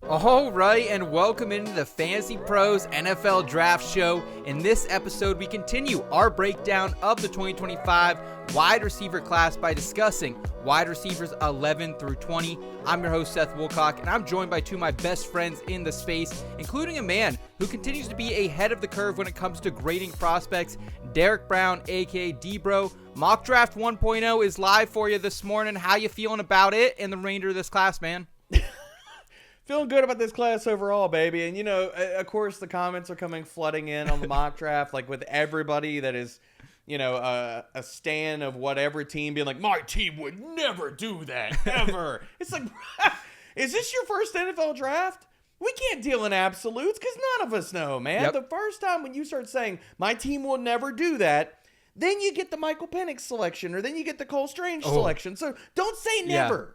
All right, and welcome into the Fantasy Pros NFL Draft Show. In this episode, we continue our breakdown of the 2025 wide receiver class by discussing wide receivers 11 through 20. I'm your host, Seth Woolcock, and I'm joined by two of my best friends in the space, including a man who continues to be ahead of the curve when it comes to grading prospects, Derek Brown, aka D-Bro. Mock Draft 1.0 is live for you this morning. How you feeling about it and the remainder of this class, man? Feeling good about this class overall, baby. And, you know, of course, the comments are coming flooding in on the mock draft, like with everybody that is, you know, a stan of whatever team being like, my team would never do that, ever. It's like, is this your first NFL draft? We can't deal in absolutes because none of us know, man. Yep. The first time when you start saying, my team will never do that, then you get the Michael Penix selection or then you get the Cole Strange selection. So don't say never. Yeah.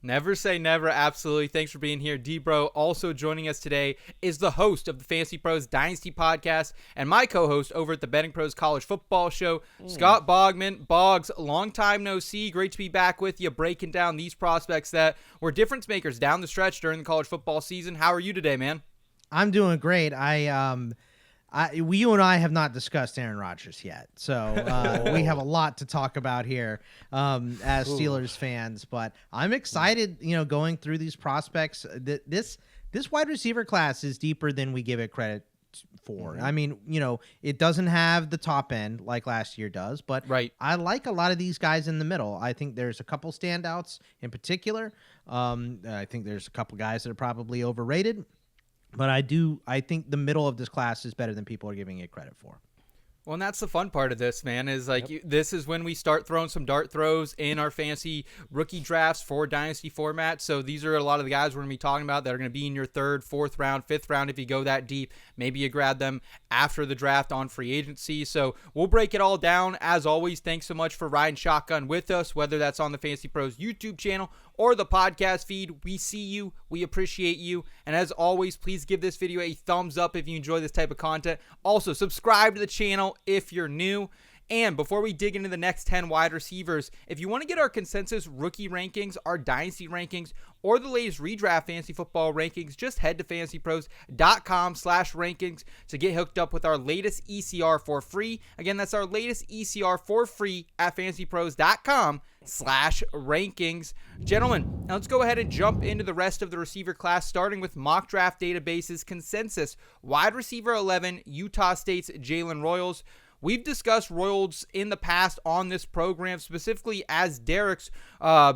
Never say never, absolutely. Thanks for being here, D-Bro. Also joining us today is the host of the Fantasy Pros Dynasty podcast and my co-host over at the Betting Pros College Football Show, Scott Bogman. Boggs, long time no see. Great to be back with you, breaking down these prospects that were difference makers down the stretch during the college football season. How are you today, man? I'm doing great. You and I have not discussed Aaron Rodgers yet, so we have a lot to talk about here as Steelers fans. But I'm excited, you know, going through these prospects. This wide receiver class is deeper than we give it credit for. I mean, you know, it doesn't have the top end like last year does, but right. I like a lot of these guys in the middle. I think there's a couple standouts in particular. I think there's a couple guys that are probably overrated. But I think the middle of this class is better than people are giving it credit for. Well, and that's the fun part of this, man, is like this is when we start throwing some dart throws in our fantasy rookie drafts for Dynasty format. So these are a lot of the guys we're going to be talking about that are going to be in your third, fourth round, fifth round if you go that deep. Maybe you grab them after the draft on free agency. So we'll break it all down. As always, thanks so much for riding shotgun with us, whether that's on the Fantasy Pros YouTube channel or the podcast feed. We see you. We appreciate you. And as always, please give this video a thumbs up if you enjoy this type of content. Also, subscribe to the channel if you're new. And before we dig into the next 10 wide receivers, if you want to get our consensus rookie rankings, our dynasty rankings, or the latest redraft fantasy football rankings, just head to fantasypros.com/rankings to get hooked up with our latest ECR for free. Again, that's our latest ECR for free at fantasypros.com/rankings. Gentlemen, now let's go ahead and jump into the rest of the receiver class, starting with mock draft database's consensus. Wide receiver 11, Utah State's Jalen Royals. We've discussed Royals in the past on this program, specifically as Derek's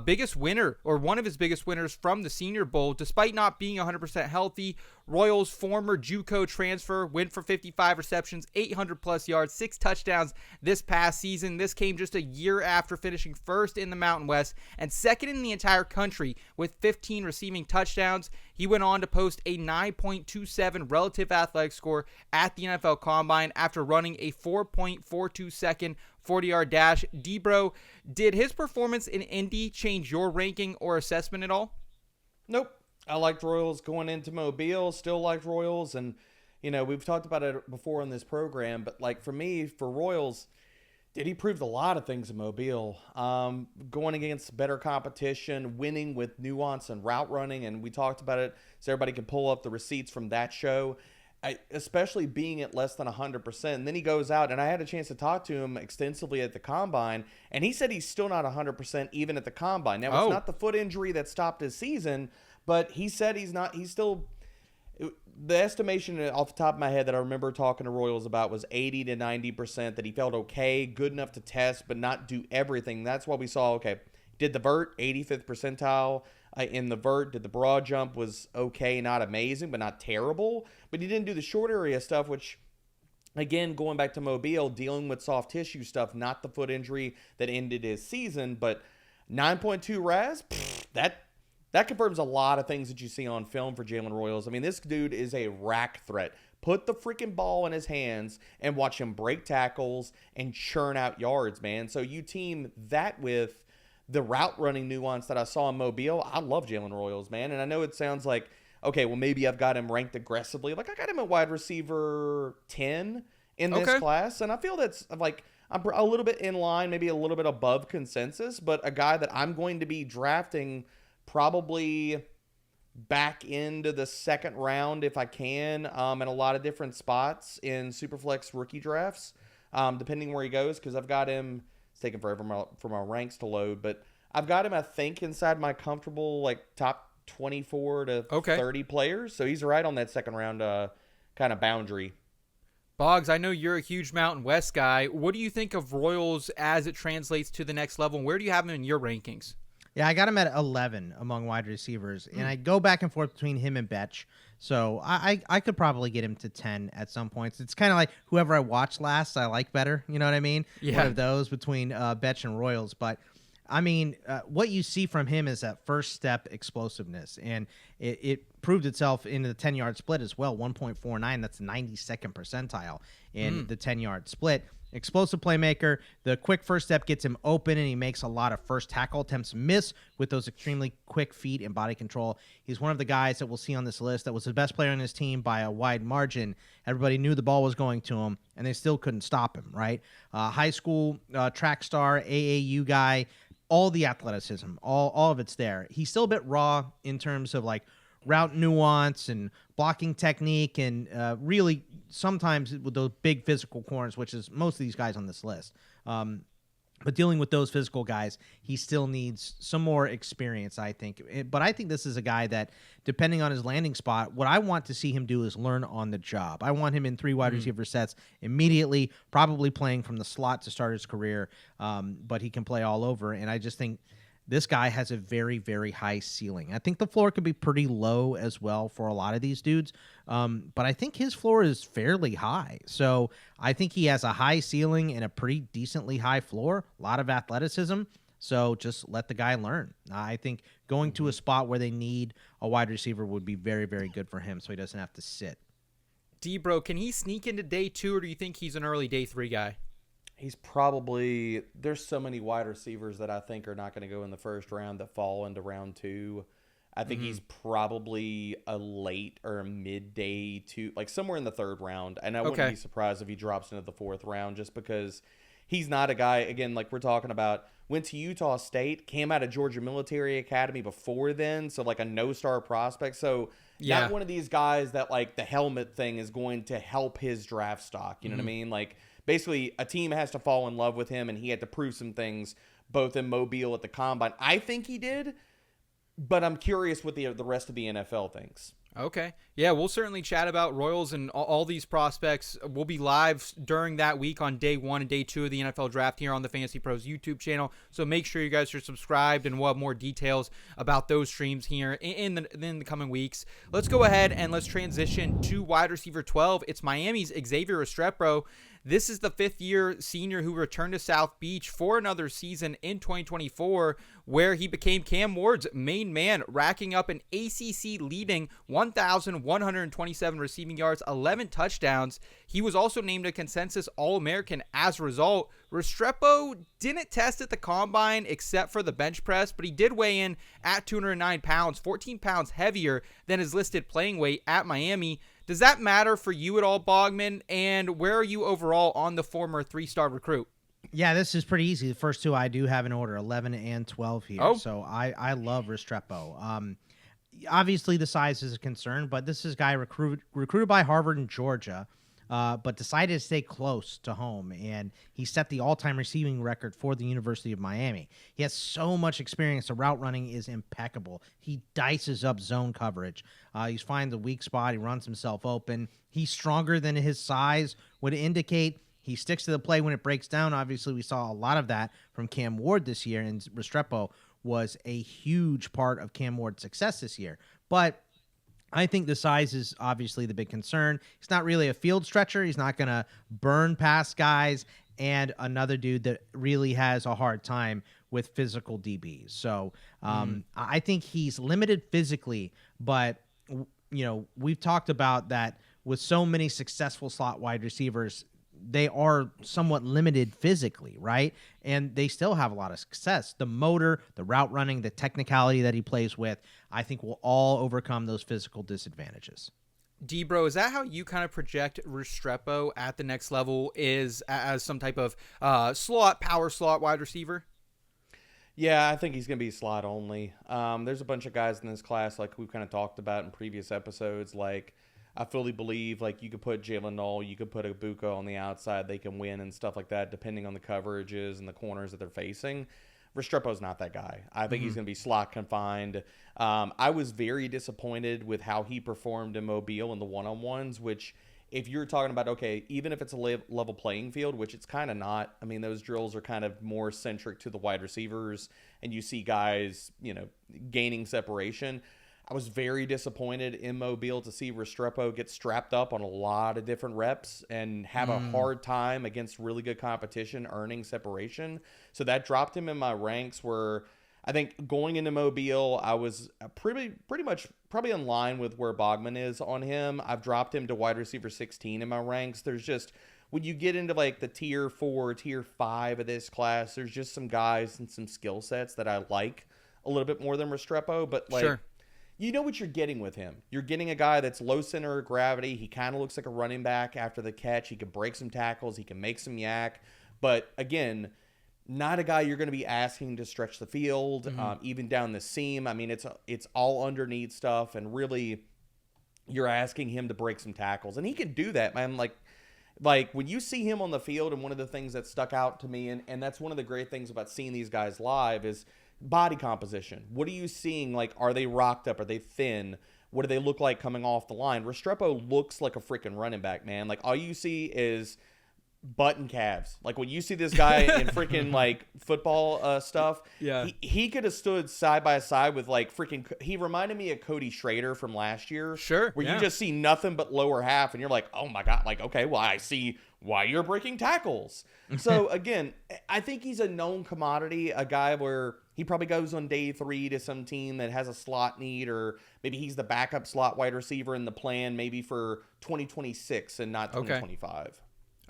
biggest winner, or one of his biggest winners from the Senior Bowl. Despite not being 100% healthy, Royals' former JUCO transfer went for 55 receptions, 800-plus yards, 6 touchdowns this past season. This came just a year after finishing first in the Mountain West and second in the entire country with 15 receiving touchdowns. He went on to post a 9.27 relative athletic score at the NFL Combine after running a 4.42 second 40-yard dash. D-Bro, did his performance in Indy change your ranking or assessment at all? Nope. I liked Royals going into Mobile, still liked Royals. And, you know, we've talked about it before on this program, but like for me, for Royals, he proved a lot of things in Mobile. Going against better competition, winning with nuance and route running. And we talked about it so everybody can pull up the receipts from that show. Especially being at less than 100%. And then he goes out, and I had a chance to talk to him extensively at the Combine, and he said he's still not 100% even at the Combine. Now, it's not the foot injury that stopped his season, but he said he's still, the estimation off the top of my head that I remember talking to Royals about was 80 to 90%, that he felt okay, good enough to test, but not do everything. That's why we saw, did the vert, 85th percentile in the vert, did the broad jump, was okay, not amazing, but not terrible. But he didn't do the short area stuff, which, again, going back to Mobile, dealing with soft tissue stuff, not the foot injury that ended his season, but 9.2 RAS, that confirms a lot of things that you see on film for Jalen Royals. I mean, this dude is a rack threat. Put the freaking ball in his hands and watch him break tackles and churn out yards, man. So you team that with the route running nuance that I saw in Mobile. I love Jalen Royals, man. And I know it sounds like, okay, well, maybe I've got him ranked aggressively. Like, I got him at wide receiver 10 in this class. And I feel that's like, I'm a little bit in line, maybe a little bit above consensus, but a guy that I'm going to be drafting probably back into the second round if I can, in a lot of different spots in Superflex rookie drafts, depending where he goes, because I've got him. It's taking forever for my ranks to load, but I've got him, I think, inside my comfortable top 24 to 30 players. So he's right on that second round kind of boundary. Boggs, I know you're a huge Mountain West guy. What do you think of Royals as it translates to the next level? And where do you have him in your rankings? Yeah, I got him at 11 among wide receivers, and I go back and forth between him and Betch. So I could probably get him to 10 at some points. It's kind of like whoever I watched last, I like better. You know what I mean? Yeah. One of those between Betch and Royals. But, I mean, what you see from him is that first step explosiveness, and it proved itself in the 10-yard split as well, 1.49. That's 92nd percentile in the 10-yard split. Explosive playmaker. The quick first step gets him open, and he makes a lot of first tackle attempts miss with those extremely quick feet and body control. He's one of the guys that we'll see on this list that was the best player on his team by a wide margin. Everybody knew the ball was going to him, and they still couldn't stop him, right? High school track star, AAU guy, all the athleticism, all of it's there. He's still a bit raw in terms of route nuance and blocking technique, and really sometimes with those big physical corners, which is most of these guys on this list. But dealing with those physical guys, he still needs some more experience, I think. But I think this is a guy that, depending on his landing spot, what I want to see him do is learn on the job. I want him in 3 wide receiver sets immediately, probably playing from the slot to start his career, but he can play all over. And I just think this guy has a very, very high ceiling. I think the floor could be pretty low as well for a lot of these dudes, but I think his floor is fairly high. So I think he has a high ceiling and a pretty decently high floor, a lot of athleticism. So just let the guy learn. I think going to a spot where they need a wide receiver would be very, very good for him so he doesn't have to sit. D-Bro, can he sneak into day 2, or do you think he's an early day 3 guy? He's probably – there's so many wide receivers that I think are not going to go in the first round that fall into round 2. I think he's probably a late or a midday 2, somewhere in the 3rd round. And I wouldn't be surprised if he drops into the 4th round, just because he's not a guy – again, like we're talking about, went to Utah State, came out of Georgia Military Academy before then, so a no-star prospect. So not one of these guys that the helmet thing is going to help his draft stock. You know what I mean? Basically, a team has to fall in love with him, and he had to prove some things both in Mobile at the Combine. I think he did, but I'm curious what the rest of the NFL thinks. Okay. Yeah, we'll certainly chat about Royals and all these prospects. We'll be live during that week on day 1 and day 2 of the NFL Draft here on the Fantasy Pros YouTube channel. So make sure you guys are subscribed, and we'll have more details about those streams here in the coming weeks. Let's go ahead and let's transition to wide receiver 12. It's Miami's Xavier Restrepo. This is the 5th-year senior who returned to South Beach for another season in 2024, where he became Cam Ward's main man, racking up an ACC-leading 1,127 receiving yards, 11 touchdowns. He was also named a consensus All-American as a result. Restrepo didn't test at the Combine except for the bench press, but he did weigh in at 209 pounds, 14 pounds heavier than his listed playing weight at Miami. Does that matter for you at all, Bogman? And where are you overall on the former 3-star recruit? Yeah, this is pretty easy. The first 2 I do have in order, 11 and 12 here. Oh. So I love Restrepo. Obviously, the size is a concern, but this is a guy recruited by Harvard and Georgia, but decided to stay close to home, and he set the all-time receiving record for the University of Miami. He has so much experience. The route running is impeccable. He dices up zone coverage. He's finding the weak spot. He runs himself open. He's stronger than his size would indicate. He sticks to the play when it breaks down. Obviously, we saw a lot of that from Cam Ward this year, and Restrepo was a huge part of Cam Ward's success this year. But I think the size is obviously the big concern. He's not really a field stretcher. He's not going to burn past guys, and another dude that really has a hard time with physical DBs. So I think he's limited physically, but we've talked about that with so many successful slot wide receivers. They are somewhat limited physically, right? And they still have a lot of success. The motor, the route running, the technicality that he plays with, I think will all overcome those physical disadvantages. D-Bro, is that how you kind of project Restrepo at the next level, is as some type of power slot wide receiver? Yeah, I think he's going to be slot only. There's a bunch of guys in this class, like we've kind of talked about in previous episodes. Like, I fully believe, like, you could put Jalen Knoll, you could put Ibuka on the outside, they can win and stuff like that, depending on the coverages and the corners that they're facing. Restrepo's not that guy. I think he's going to be slot confined. I was very disappointed with how he performed in Mobile in the one-on-ones, which, if you're talking about, okay, even if it's a level playing field, which it's kind of not. I mean, those drills are kind of more centric to the wide receivers, and you see guys, gaining separation. I was very disappointed in Mobile to see Restrepo get strapped up on a lot of different reps and have a hard time against really good competition earning separation. So that dropped him in my ranks, where I think going into Mobile, I was pretty much probably in line with where Bogman is on him. I've dropped him to wide receiver 16 in my ranks. There's just, when you get into like the tier 4, tier 5 of this class, there's just some guys and some skill sets that I like a little bit more than Restrepo, but like, Sure. You know what you're getting with him. You're getting a guy that's low center of gravity. He kind of looks like a running back after the catch. He can break some tackles. He can make some yak. But again, not a guy you're going to be asking to stretch the field, even down the seam. I mean, it's all underneath stuff, and really, you're asking him to break some tackles, and he can do that, man. Like when you see him on the field, and one of the things that stuck out to me, and that's one of the great things about seeing these guys live, is body composition. What are you seeing? Like, are they rocked up? Are they thin? What do they look like coming off the line? Restrepo looks like a freaking running back, man. Like, all you see is butt and calves. Like, when you see this guy in freaking like football stuff, Yeah. he could have stood side by side with like freaking. He reminded me of Cody Schrader from last year. Sure, where yeah. you just see nothing but lower half, and you're like, oh my god. Like, okay, well, I see why you're breaking tackles. So again, I think he's a known commodity, a guy where he probably goes on day 3 to some team that has a slot need, or maybe he's the backup slot wide receiver in the plan, maybe for 2026 and not 2025.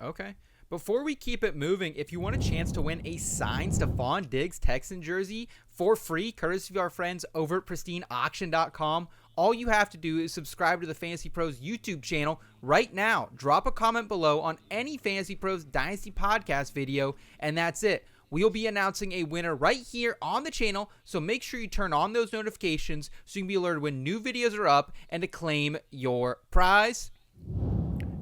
Okay. Before we keep it moving, if you want a chance to win a signed Stephon Diggs Texan jersey for free, courtesy of our friends over at pristineauction.com, all you have to do is subscribe to the Fantasy Pros YouTube channel right now. Drop a comment below on any Fantasy Pros Dynasty podcast video, and that's it. We'll be announcing a winner right here on the channel, so make sure you turn on those notifications so you can be alerted when new videos are up and to claim your prize.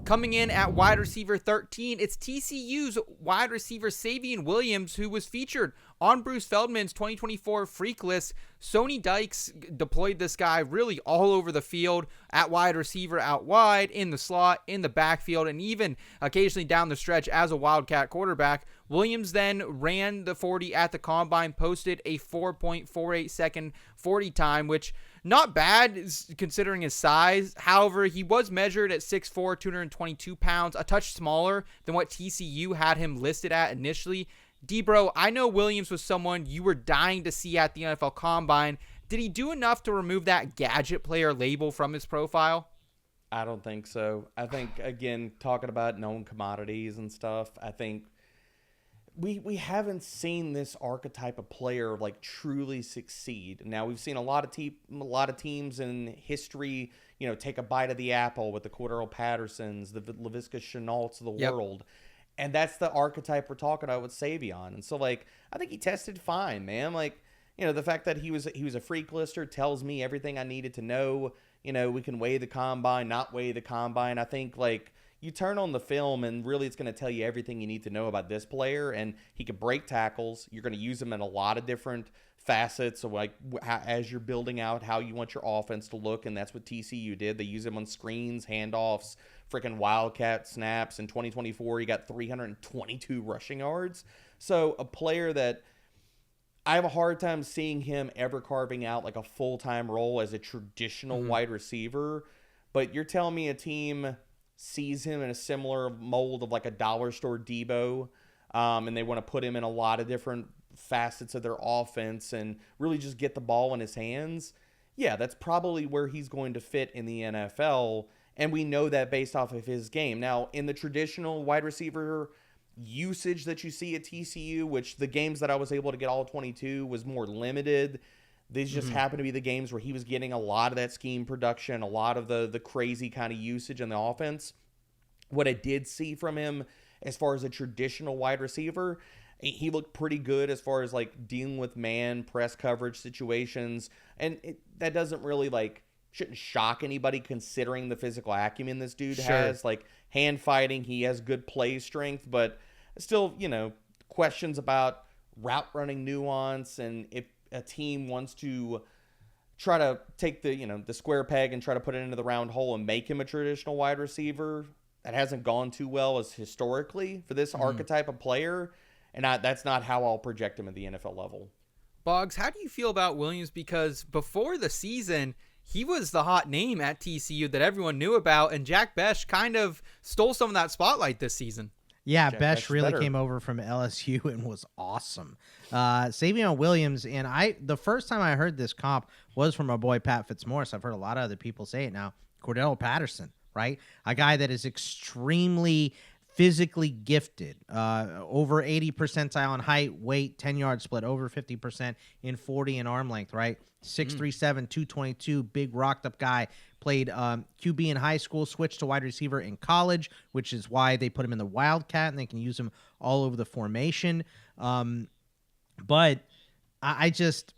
Coming in at wide receiver 13, it's TCU's wide receiver Savion Williams, who was featured on Bruce Feldman's 2024 Freak List. Sony Dykes deployed this guy really all over the field, at wide receiver, out wide, in the slot, in the backfield, and even occasionally down the stretch as a Wildcat quarterback. Williams then ran the 40 at the combine, posted a 4.48 second 40 time, which not bad considering his size. However, he was measured at 6'4", 222 pounds, a touch smaller than what TCU had him listed at initially. D-Bro, I know Williams was someone you were dying to see at the NFL Combine. Did he do enough to remove that gadget player label from his profile? I don't think so. I think, again, talking about known commodities and stuff, I think we haven't seen this archetype of player like truly succeed. Now, we've seen a lot of teams in history, take a bite of the apple with the Cordero Pattersons, the Laviska Chenaults of the world. And that's the archetype we're talking about with Savion. And so, like, I think he tested fine, man. Like, the fact that he was a freak lister tells me everything I needed to know. We can weigh the combine, not weigh the combine. I think, like, you turn on the film and really it's going to tell you everything you need to know about this player. And he can break tackles. You're going to use him in a lot of different facets of, like, as you're building out how you want your offense to look. And that's what TCU did. They use him on screens, handoffs, freaking Wildcat snaps. In 2024, he got 322 rushing yards. So a player that I have a hard time seeing him ever carving out like a full-time role as a traditional wide receiver. But you're telling me a team sees him in a similar mold of like a dollar store Debo, and they want to put him in a lot of different facets of their offense and really just get the ball in his hands. Yeah, that's probably where he's going to fit in the NFL. And we know that based off of his game. Now, in the traditional wide receiver usage that you see at TCU, which the games that I was able to get all 22 was more limited. These just happen to be the games where he was getting a lot of that scheme production, a lot of the crazy kind of usage in the offense. What I did see from him as far as a traditional wide receiver, he looked pretty good as far as like dealing with man press coverage situations. And that doesn't really like shouldn't shock anybody considering the physical acumen this dude has. Like hand fighting, he has good play strength, but still, questions about route running nuance and if a team wants to try to take the square peg and try to put it into the round hole and make him a traditional wide receiver. That hasn't gone too well as historically for this archetype of player, and that's not how I'll project him at the NFL level. Boggs, how do you feel about Williams? Because before the season, he was the hot name at TCU that everyone knew about, and Jack Besh kind of stole some of that spotlight this season. Yeah, Besh really came over from LSU and was awesome. Savion Williams, and the first time I heard this comp was from our boy Pat Fitzmaurice. I've heard a lot of other people say it now. Cordell Patterson, right? A guy that is extremely physically gifted, over 80 percentile in height, weight, 10-yard split, over 50% in 40 in arm length, right? 6'3", 222, big rocked up guy. Played QB in high school, switched to wide receiver in college, which is why they put him in the Wildcat, and they can use him all over the formation. But I just,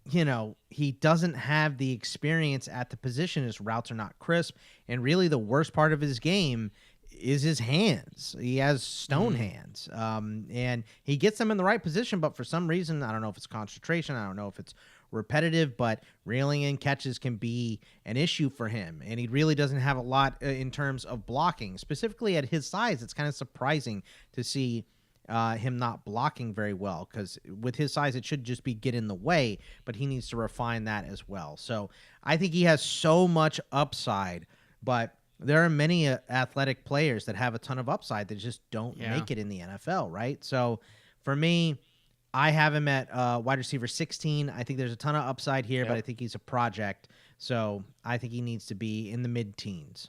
he doesn't have the experience at the position. His routes are not crisp, and really the worst part of his game is his hands. He has stone hands, and he gets them in the right position, but for some reason, I don't know if it's concentration, I don't know if it's repetitive, but reeling in catches can be an issue for him, and he really doesn't have a lot in terms of blocking. Specifically at his size, it's kind of surprising to see him not blocking very well, because with his size, it should just be get in the way, but he needs to refine that as well. So I think he has so much upside, but there are many athletic players that have a ton of upside that just don't make it in the NFL, right? So for me, I have him at wide receiver 16. I think there's a ton of upside here, but I think he's a project. So I think he needs to be in the mid-teens.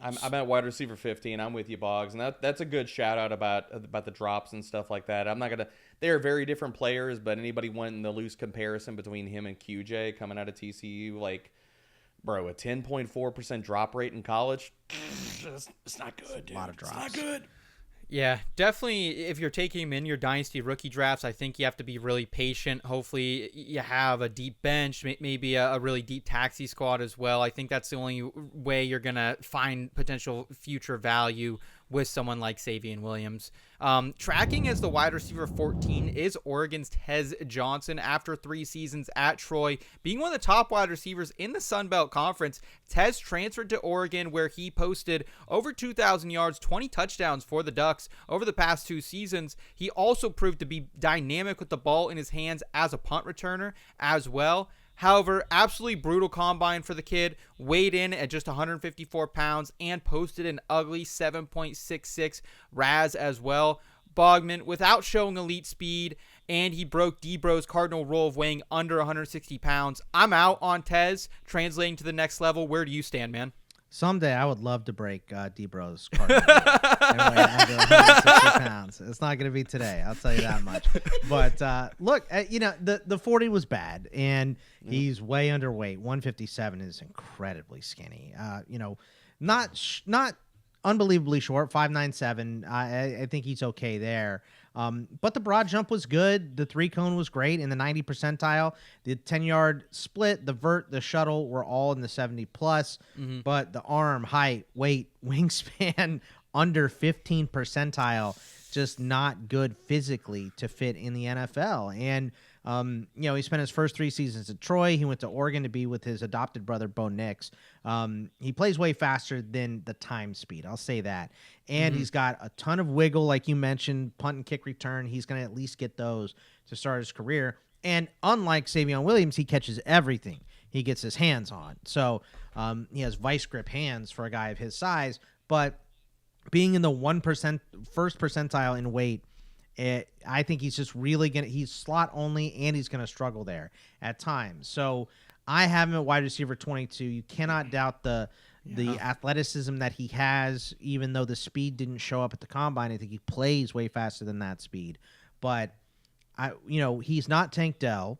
I'm at wide receiver 15. I'm with you, Boggs, and that's a good shout out about the drops and stuff like that. I'm not gonna. They are very different players, but anybody wanting the loose comparison between him and QJ coming out of TCU, like, bro, a 10.4% drop rate in college, it's not good, dude. A lot of drops. It's not good. Yeah, definitely. If you're taking him in your dynasty rookie drafts, I think you have to be really patient. Hopefully you have a deep bench, maybe a really deep taxi squad as well. I think that's the only way you're going to find potential future value with someone like Savion Williams. Tracking as the wide receiver 14 is Oregon's Tez Johnson. After 3 seasons at Troy, being one of the top wide receivers in the Sun Belt Conference, Tez transferred to Oregon, where he posted over 2,000 yards, 20 touchdowns for the Ducks over the past 2 seasons. He also proved to be dynamic with the ball in his hands as a punt returner as well. However, absolutely brutal combine for the kid, weighed in at just 154 pounds and posted an ugly 7.66 RAS as well. Bogman, without showing elite speed, and he broke D-Bro's cardinal rule of weighing under 160 pounds. I'm out on Tez, translating to the next level. Where do you stand, man? Someday I would love to break D-Bro's cardinal rule and weigh under 160 pounds. It's not going to be today, I'll tell you that much. But look, the 40 was bad, and he's way underweight. 157 is incredibly skinny. Not unbelievably short, 5'9", I think he's okay there. But the broad jump was good. The 3-cone was great in the 90 percentile. The 10-yard split, the vert, the shuttle were all in the 70+. But the arm, height, weight, wingspan under 15 percentile, just not good physically to fit in the NFL. And he spent his first 3 seasons at Troy. He went to Oregon to be with his adopted brother, Bo Nix. He plays way faster than the time speed. I'll say that. And he's got a ton of wiggle, like you mentioned, punt and kick return. He's going to at least get those to start his career. And unlike Savion Williams, he catches everything he gets his hands on. So he has vice grip hands for a guy of his size. But being in the 1% first percentile in weight, I think he's just really he's slot only, and he's going to struggle there at times. So I have him at wide receiver 22. You cannot doubt the athleticism that he has, even though the speed didn't show up at the combine. I think he plays way faster than that speed. But he's not Tank Dell,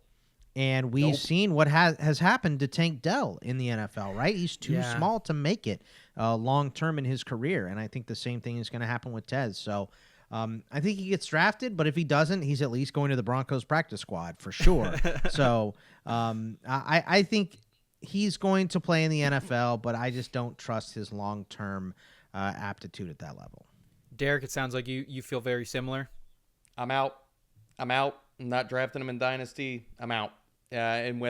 and we've seen what has happened to Tank Dell in the NFL, right? He's too small to make it long term in his career, and I think the same thing is going to happen with Tez. So I think he gets drafted, but if he doesn't, he's at least going to the Broncos practice squad for sure. So I think he's going to play in the NFL, but I just don't trust his long-term aptitude at that level. Derek, it sounds like you feel very similar. I'm out. I'm not drafting him in Dynasty. I'm out. And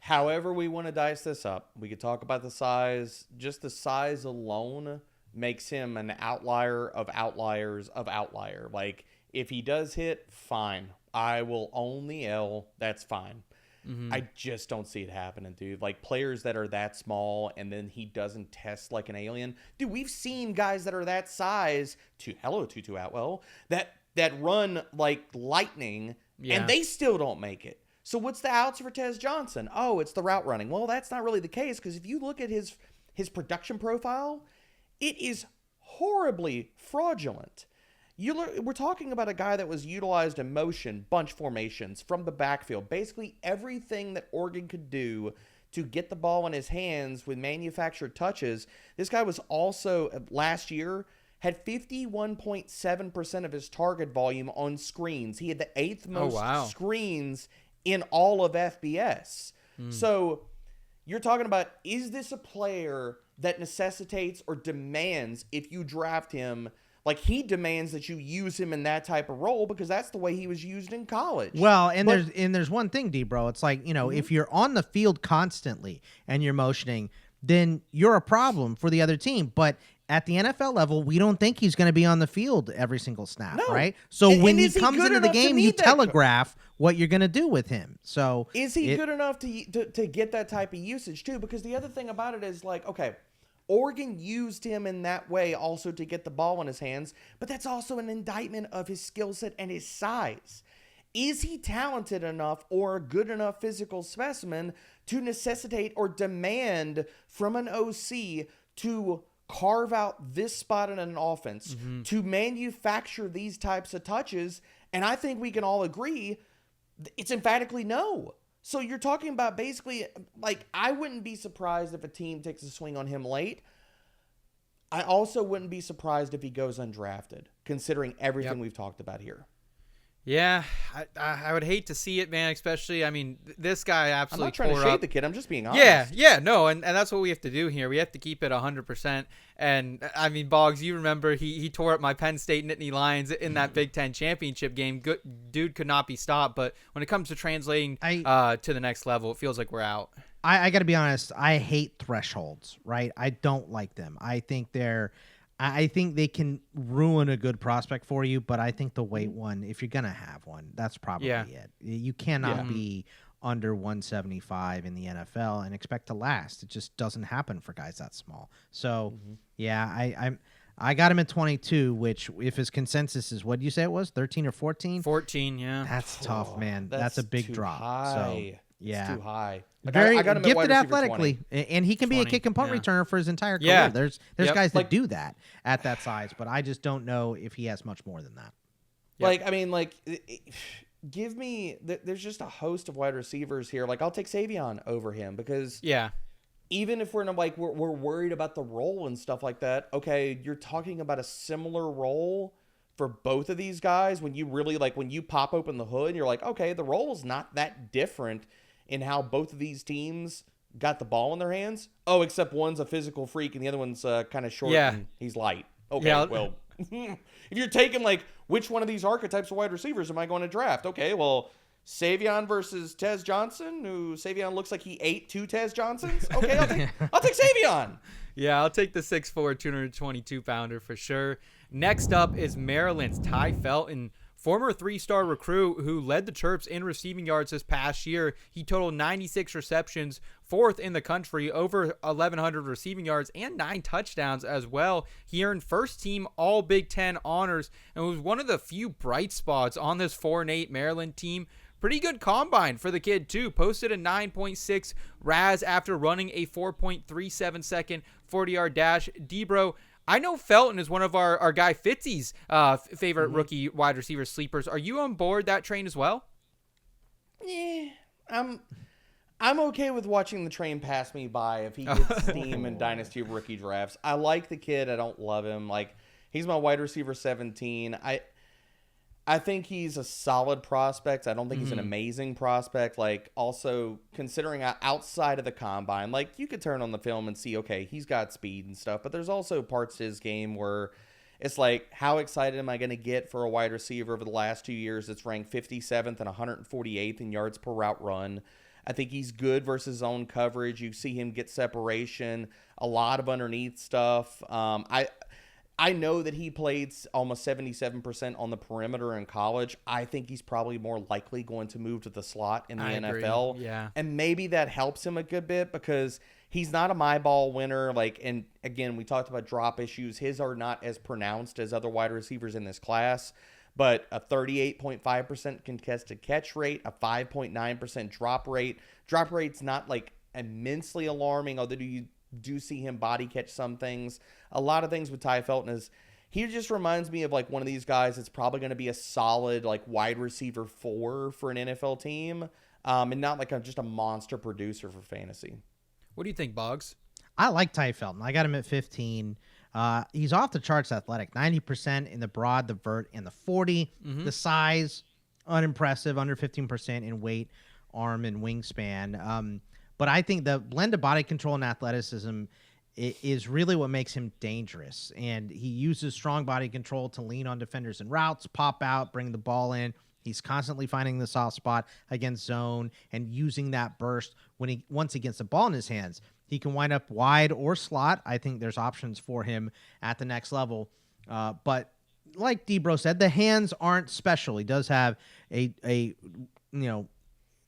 however we want to dice this up, we could talk about the size. Just the size alone makes him an outlier of outliers of outlier. Like, if he does hit, fine. I will own the L. That's fine. Mm-hmm. I just don't see it happening, dude. Like, players that are that small and then he doesn't test like an alien. Dude, we've seen guys that are that size, Tutu Atwell, that run like lightning, and they still don't make it. So what's the outs for Tez Johnson? Oh, it's the route running. Well, that's not really the case, because if you look at his production profile, it is horribly fraudulent. We're talking about a guy that was utilized in motion, bunch formations, from the backfield. Basically everything that Oregon could do to get the ball in his hands with manufactured touches. This guy was also, last year, had 51.7% of his target volume on screens. He had the 8th most screens in all of FBS. So you're talking about, is this a player that necessitates or demands, if you draft him, like he demands that you use him in that type of role, because that's the way he was used in college. Well, there's one thing, D, bro. It's like, if you're on the field constantly and you're motioning, then you're a problem for the other team. But at the NFL level, we don't think he's going to be on the field every single snap, right? So when he comes into the game, you telegraph what you're going to do with him. So is he good enough to get that type of usage too? Because the other thing about it is, like, okay, Oregon used him in that way also to get the ball in his hands, but that's also an indictment of his skill set and his size. Is he talented enough or a good enough physical specimen to necessitate or demand from an OC to carve out this spot in an offense, to manufacture these types of touches? And I think we can all agree it's emphatically no. So you're talking about basically, like, I wouldn't be surprised if a team takes a swing on him late. I also wouldn't be surprised if he goes undrafted, considering everything we've talked about here. Yeah, I would hate to see it, man, especially, I mean, this guy absolutely I'm not trying to shade the kid. I'm just being Yeah, honest. no, and that's what we have to do here. We have to keep it 100%. And, I mean, Boggs, you remember he tore up my Penn State Nittany Lions in that Big Ten championship game. Dude could not be stopped. But when it comes to translating to the next level, it feels like we're out. I got to be honest. I hate thresholds, right? I don't like them. I think they can ruin a good prospect for you, but I think the weight one, if you're going to have one, that's probably it. You cannot be under 175 in the NFL and expect to last. It just doesn't happen for guys that small. So, I got him at 22, which, if his consensus is, what did you say it was, 13 or 14? 14, yeah. That's tough, man. That's a big drop. High. So, yeah. It's too high. Very I got him gifted at athletically, and he can be a kick and punt returner for his entire career. Yeah. There's guys that do that at that size, but I just don't know if he has much more than that. Like, I mean, like, give me. There's just a host of wide receivers here. Like, I'll take Savion over him, because even if we're worried about the role and stuff like that. Okay, you're talking about a similar role for both of these guys. When you really, like, when you pop open the hood, you're like, okay, the role is not that different in how both of these teams got the ball in their hands. Oh, except one's a physical freak and the other one's kind of short and he's light. Okay, well, if you're taking, like, which one of these archetypes of wide receivers am I going to draft? Okay, well, Savion versus Tez Johnson, who Savion looks like he ate 2 Tez Johnsons. Okay, I'll take Savion. Yeah, I'll take the 6'4", 222-pounder for sure. Next up is Maryland's Ty Felton, former 3-star recruit who led the Terps in receiving yards this past year. He totaled 96 receptions, 4th in the country, over 1,100 receiving yards, and 9 touchdowns as well. He earned first-team All-Big Ten honors and was one of the few bright spots on this 4-8 Maryland team. Pretty good combine for the kid, too. Posted a 9.6 RAS after running a 4.37 second 40-yard dash. D-Bro, I know Felton is one of our guy Fitzy's favorite rookie wide receiver sleepers. Are you on board that train as well? Yeah, I'm okay with watching the train pass me by if he gets steam in Dynasty rookie drafts. I like the kid. I don't love him. Like, He's my wide receiver 17. I think he's a solid prospect. I don't think he's an amazing prospect. Like, also considering outside of the combine, like, you could turn on the film and see, okay, he's got speed and stuff, but there's also parts of his game where it's like, how excited am I going to get for a wide receiver over the last 2 years that's ranked 57th and 148th in yards per route run? I think he's good versus zone coverage. You see him get separation, a lot of underneath stuff. I know that he played almost 77% on the perimeter in college. I think he's probably more likely going to move to the slot in the NFL. Yeah. And maybe that helps him a good bit because he's not a my ball winner. Like, and again, we talked about drop issues. His are not as pronounced as other wide receivers in this class, but a 38.5% contested catch rate, a 5.9% drop rate. Drop rate's not like immensely alarming, although you do see him body catch some things. A lot of things with Ty Felton is he just reminds me of like one of these guys that's probably going to be a solid like wide receiver 4 for an NFL team, and not like just a monster producer for fantasy. What do you think, Boggs? I like Ty Felton. I got him at 15. He's off the charts athletic, 90% in the broad, the vert, and the 40. The size, unimpressive, under 15% in weight, arm, and wingspan. But I think the blend of body control and athleticism is really what makes him dangerous. And he uses strong body control to lean on defenders and routes, pop out, bring the ball in. He's constantly finding the soft spot against zone and using that burst once he gets the ball in his hands. He can wind up wide or slot. I think there's options for him at the next level. But like Debro said, the hands aren't special. He does have a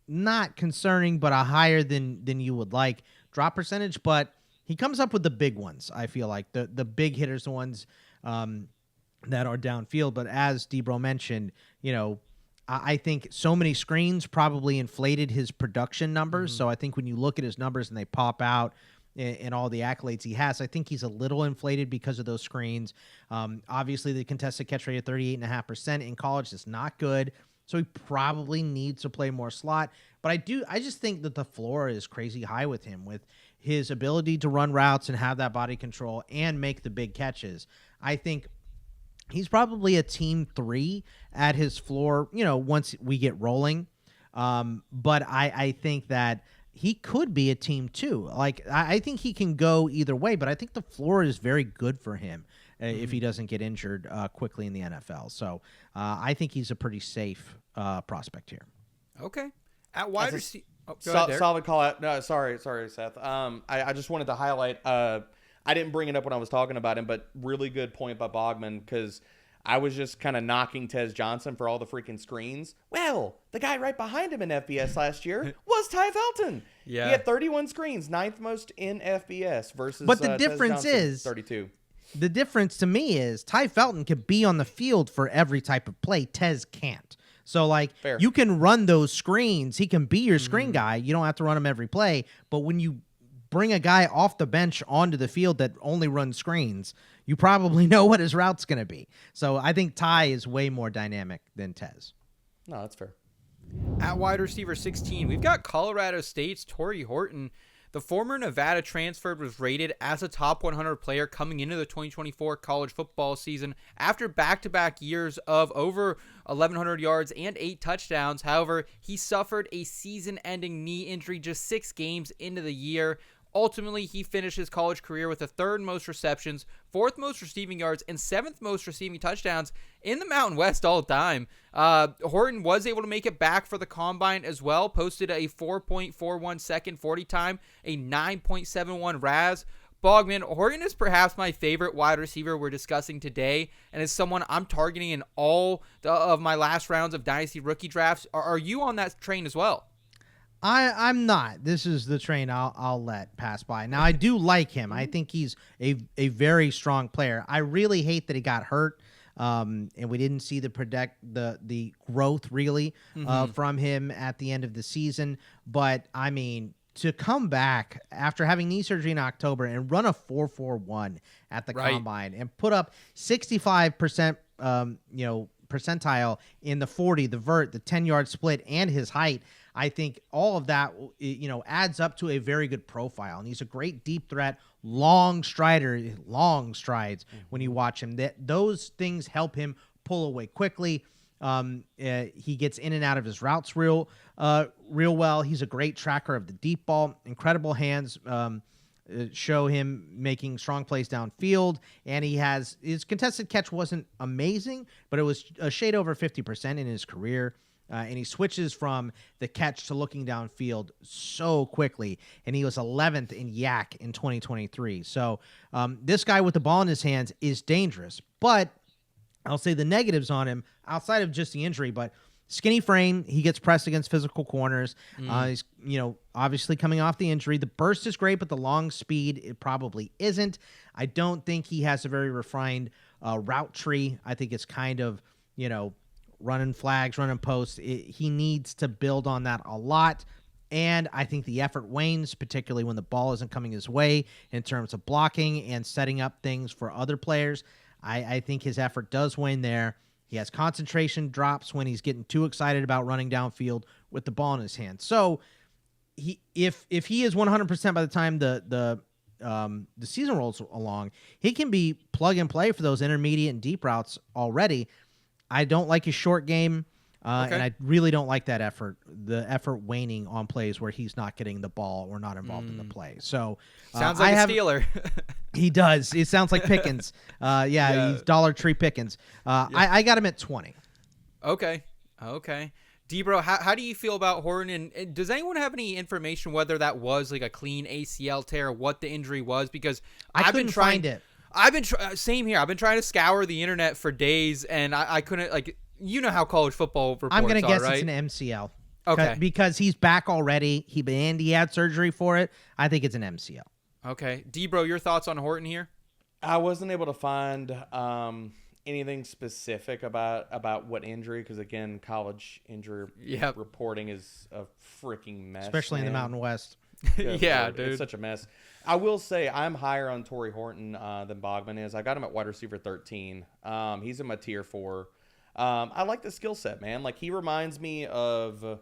not concerning, but a higher than you would like drop percentage. But he comes up with the big ones. I feel like the big hitters, the ones that are downfield. But as Debro mentioned, I think so many screens probably inflated his production numbers. So I think when you look at his numbers and they pop out and all the accolades he has, I think he's a little inflated because of those screens. Obviously, the contested catch rate of 38.5% in college is not good. So he probably needs to play more slot. But I just think that the floor is crazy high with him, with his ability to run routes and have that body control and make the big catches. I think he's probably a team 3 at his floor, once we get rolling. But I think that he could be a team 2. Like, I think he can go either way, but I think the floor is very good for him if he doesn't get injured quickly in the NFL. So I think he's a pretty safe prospect here. Okay. At wide receiver. Solid call out. No, sorry, Seth. I just wanted to highlight. I didn't bring it up when I was talking about him, but really good point by Bogman, because I was just kind of knocking Tez Johnson for all the freaking screens. Well, the guy right behind him in FBS last year was Ty Felton. Yeah. He had 31 screens, 9th most in FBS versus But the difference Tez Johnson, is 32. The difference to me is Ty Felton could be on the field for every type of play. Tez can't. So, Fair. You can run those screens. He can be your screen guy. You don't have to run him every play. But when you bring a guy off the bench onto the field that only runs screens, you probably know what his route's going to be. So I think Ty is way more dynamic than Tez. No, that's fair. At wide receiver 16, we've got Colorado State's Tory Horton. The former Nevada transfer was rated as a top 100 player coming into the 2024 college football season after back-to-back years of over 1,100 yards and 8 touchdowns. However, he suffered a season-ending knee injury just 6 games into the year. Ultimately, he finished his college career with the 3rd most receptions, 4th most receiving yards, and 7th most receiving touchdowns in the Mountain West all time. Horton was able to make it back for the Combine as well, posted a 4.41 second 40 time, a 9.71 RAS. Bogman, Horton is perhaps my favorite wide receiver we're discussing today, and is someone I'm targeting in all of my last rounds of Dynasty rookie drafts. Are you on that train as well? I'm not. This is the train I'll let pass by. Now, I do like him. I think he's a very strong player. I really hate that he got hurt, and we didn't see the growth really from him at the end of the season. But I mean, to come back after having knee surgery in October and run a 4.41 at the Combine and put up 65% percentile in the 40, the vert, the 10-yard split, and his height. I think all of that, adds up to a very good profile. And he's a great deep threat, long strides when you watch him. Those things help him pull away quickly. He gets in and out of his routes real well. He's a great tracker of the deep ball, incredible hands. Show him making strong plays downfield, and his contested catch wasn't amazing, but it was a shade over 50% in his career. And he switches from the catch to looking downfield so quickly, and he was 11th in YAC in 2023. So this guy with the ball in his hands is dangerous, but I'll say the negatives on him outside of just the injury, but skinny frame, he gets pressed against physical corners. He's, obviously coming off the injury. The burst is great, but the long speed, it probably isn't. I don't think he has a very refined route tree. I think it's kind of, running flags, running posts. He needs to build on that a lot. And I think the effort wanes, particularly when the ball isn't coming his way in terms of blocking and setting up things for other players. I think his effort does wane there. He has concentration drops when he's getting too excited about running downfield with the ball in his hand. So if he is 100% by the time the season rolls along, he can be plug and play for those intermediate and deep routes already. I don't like his short game, and I really don't like the effort waning on plays where he's not getting the ball or not involved in the play. So sounds like a Steeler. He does. It sounds like Pickens. He's Dollar Tree Pickens. I got him at 20. Okay. Debro, how do you feel about Horton? And does anyone have any information whether that was like a clean ACL tear, what the injury was? Because I couldn't find it. Same here. I've been trying to scour the internet for days, and I couldn't, how college football reports I'm going to guess right? it's an MCL. Okay. Because he's back already. He had surgery for it. I think it's an MCL. Okay. Debro, your thoughts on Horton here? I wasn't able to find anything specific about what injury, because, again, college injury reporting is a freaking mess. Especially in the Mountain West. Yeah, dude. It's such a mess. I will say I'm higher on Tory Horton than Bogman is. I got him at wide receiver 13. He's in my tier 4. I like the skill set, man. Like, he reminds me of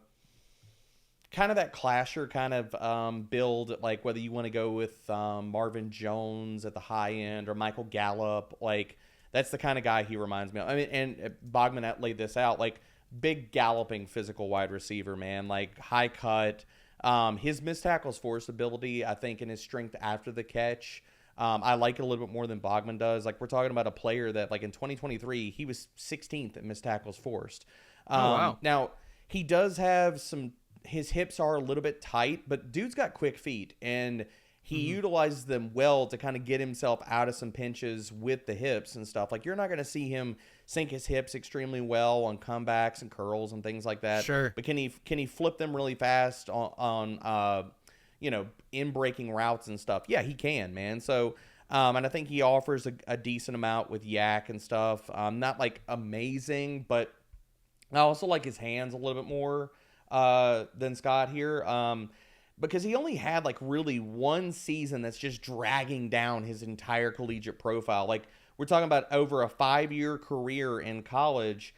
kind of that clasher kind of build, like whether you want to go with Marvin Jones at the high end or Michael Gallup. Like, that's the kind of guy he reminds me of. I mean, and Bogman laid this out, like, big galloping physical wide receiver, man. Like, high cut. His missed tackles force ability, I think, and his strength after the catch, I like it a little bit more than Bogman does. Like, we're talking about a player that, like, in 2023, he was 16th at missed tackles forced. Wow. Now, he does have his hips are a little bit tight, but dude's got quick feet, and he utilizes them well to kind of get himself out of some pinches with the hips and stuff. Like, you're not going to see him sink his hips extremely well on comebacks and curls and things like that. Sure. But can he flip them really fast on in breaking routes and stuff? Yeah, he can, man. So, and I think he offers a decent amount with YAC and stuff. Not like amazing, but I also like his hands a little bit more than Scott here. Because he only had like really one season that's just dragging down his entire collegiate profile. Like, we're talking about over a 5-year career in college,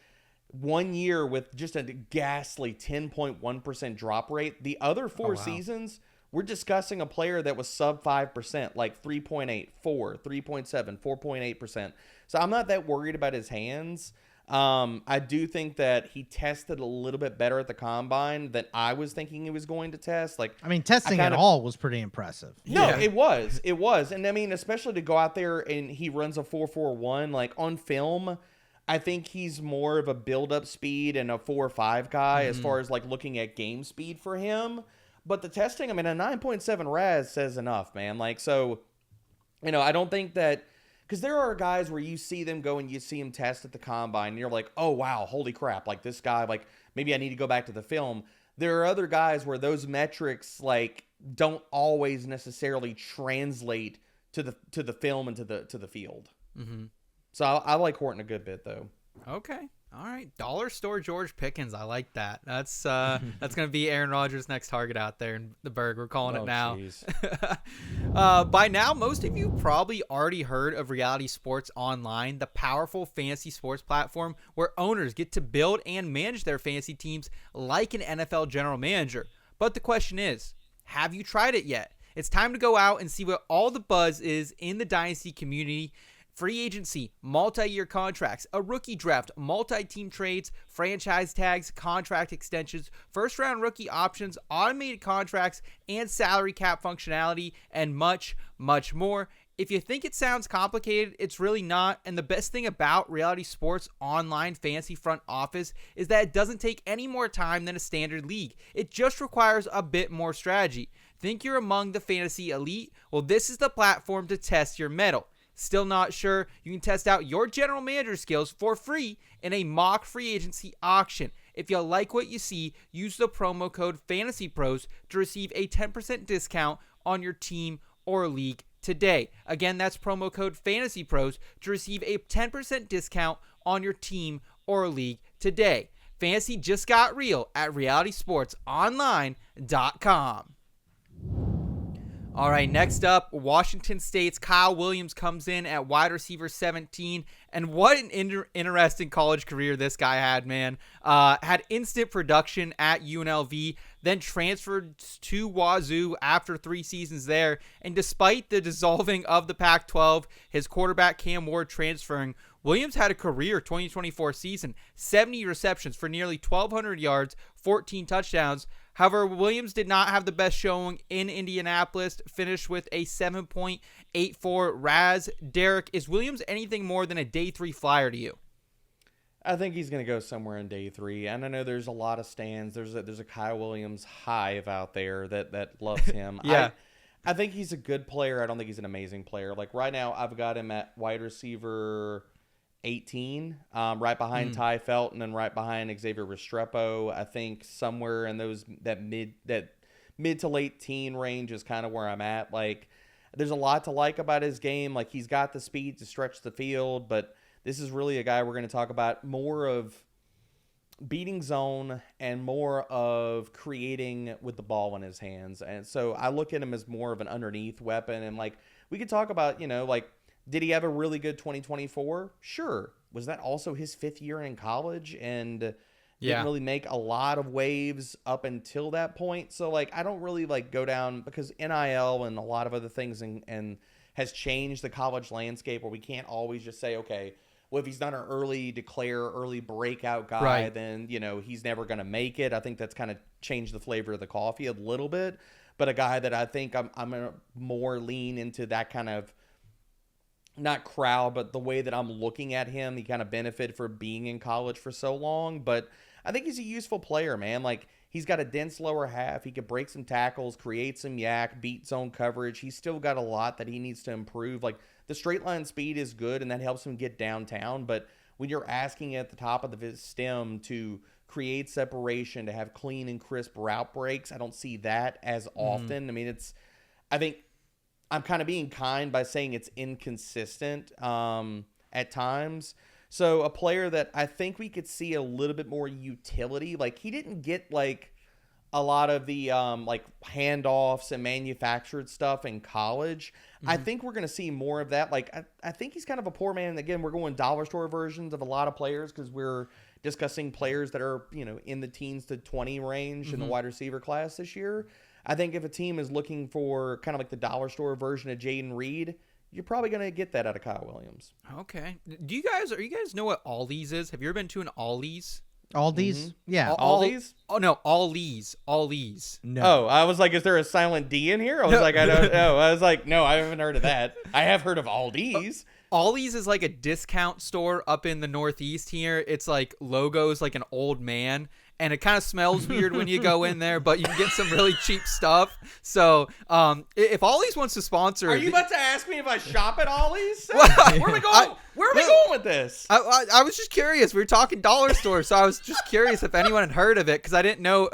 1 year with just a ghastly 10.1% drop rate. The other 4 seasons, we're discussing a player that was sub 5%, like 3.8, 4, 3.7, 4.8%. So I'm not that worried about his hands. I do think that he tested a little bit better at the combine than I was thinking he was going to test. Like, I mean, testing at all was pretty impressive. No, it was. And I mean, especially to go out there and he runs a 4.41, like on film, I think he's more of a build-up speed and a 4.5 guy as far as like looking at game speed for him. But the testing, I mean, a 9.7 RAS says enough, man. Like, so, I don't think that, because there are guys where you see them go and you see him test at the combine and you're like, oh, wow, holy crap. Like, this guy, like, maybe I need to go back to the film. There are other guys where those metrics, like, don't always necessarily translate to the film and to the field. So I like Horton a good bit, though. Okay. All right, dollar store George Pickens. I like that. That's gonna be Aaron Rodgers' next target out there in the Berg. We're calling it now. By now, most of you probably already heard of Reality Sports Online, the powerful fantasy sports platform where owners get to build and manage their fantasy teams like an NFL general manager. But the question is, have you tried it yet? It's time to go out and see what all the buzz is in the Dynasty community. Free agency, multi-year contracts, a rookie draft, multi-team trades, franchise tags, contract extensions, first-round rookie options, automated contracts, and salary cap functionality, and much, much more. If you think it sounds complicated, it's really not. And the best thing about Reality Sports Online Fantasy Front Office is that it doesn't take any more time than a standard league. It just requires a bit more strategy. Think you're among the fantasy elite? Well, this is the platform to test your mettle. Still not sure? You can test out your general manager skills for free in a mock free agency auction. If you like what you see, use the promo code FANTASYPROS to receive a 10% discount on your team or league today. Again, that's promo code FANTASYPROS to receive a 10% discount on your team or league today. Fantasy just got real at realitysportsonline.com. All right, next up, Washington State's Kyle Williams comes in at wide receiver 17. And what an interesting college career this guy had, man. Had instant production at UNLV, then transferred to Wazoo after 3 seasons there. And despite the dissolving of the Pac-12, his quarterback Cam Ward transferring, Williams had a career 2024 season, 70 receptions for nearly 1,200 yards, 14 touchdowns. However, Williams did not have the best showing in Indianapolis, finished with a 7.84 RAS. Derek, is Williams anything more than a day 3 flyer to you? I think he's going to go somewhere in day 3. And I know there's a lot of stands. There's a Kyle Williams hive out there that loves him. Yeah. I think he's a good player. I don't think he's an amazing player. Like right now, I've got him at wide receiver 18, right behind Ty Felton and right behind Xavier Restrepo. I think somewhere in that mid to late teen range is kind of where I'm at. Like, there's a lot to like about his game. Like, he's got the speed to stretch the field, but this is really a guy we're going to talk about more of beating zone and more of creating with the ball in his hands. And so I look at him as more of an underneath weapon. And like, we could talk about, like, did he have a really good 2024? Sure. Was that also his 5th year in college and didn't really make a lot of waves up until that point? So, like, I don't really, like, go down because NIL and a lot of other things and has changed the college landscape where we can't always just say, okay, well, if he's not an early breakout guy, right, then, he's never going to make it. I think that's kind of changed the flavor of the coffee a little bit. But a guy that I think I'm going to more lean into that kind of, not crowd, but the way that I'm looking at him, he kind of benefited from being in college for so long. But I think he's a useful player, man. Like, he's got a dense lower half. He could break some tackles, create some yak, beat zone coverage. He's still got a lot that he needs to improve. Like, the straight line speed is good, and that helps him get downtown. But when you're asking at the top of the stem to create separation, to have clean and crisp route breaks, I don't see that as often. I mean, I think I'm kind of being kind by saying it's inconsistent at times. So a player that I think we could see a little bit more utility. Like, he didn't get like a lot of the like handoffs and manufactured stuff in college. I think we're going to see more of that. Like, I think he's kind of a poor man. And again, we're going dollar store versions of a lot of players because we're discussing players that are, in the teens to 20 range in the wide receiver class this year. I think if a team is looking for kind of like the dollar store version of Jaden Reed, you're probably going to get that out of Kyle Williams. Okay. Do you guys know what Ollie's is? Have you ever been to an Ollie's? Aldi's? Yeah. Aldi's? Oh, no, Ollie's. No. Oh, I was like, is there a silent D in here? I was like, I don't know. I was like, no, I haven't heard of that. I have heard of Aldi's. Ollie's is like a discount store up in the Northeast here. It's like logos like an old man. And it kind of smells weird when you go in there, but you can get some really cheap stuff. So if Ollie's wants to sponsor... Are you about to ask me if I shop at Ollie's? Where are we going? Where are we going with this? I was just curious. We were talking dollar store, so I was just curious if anyone had heard of it because I didn't know.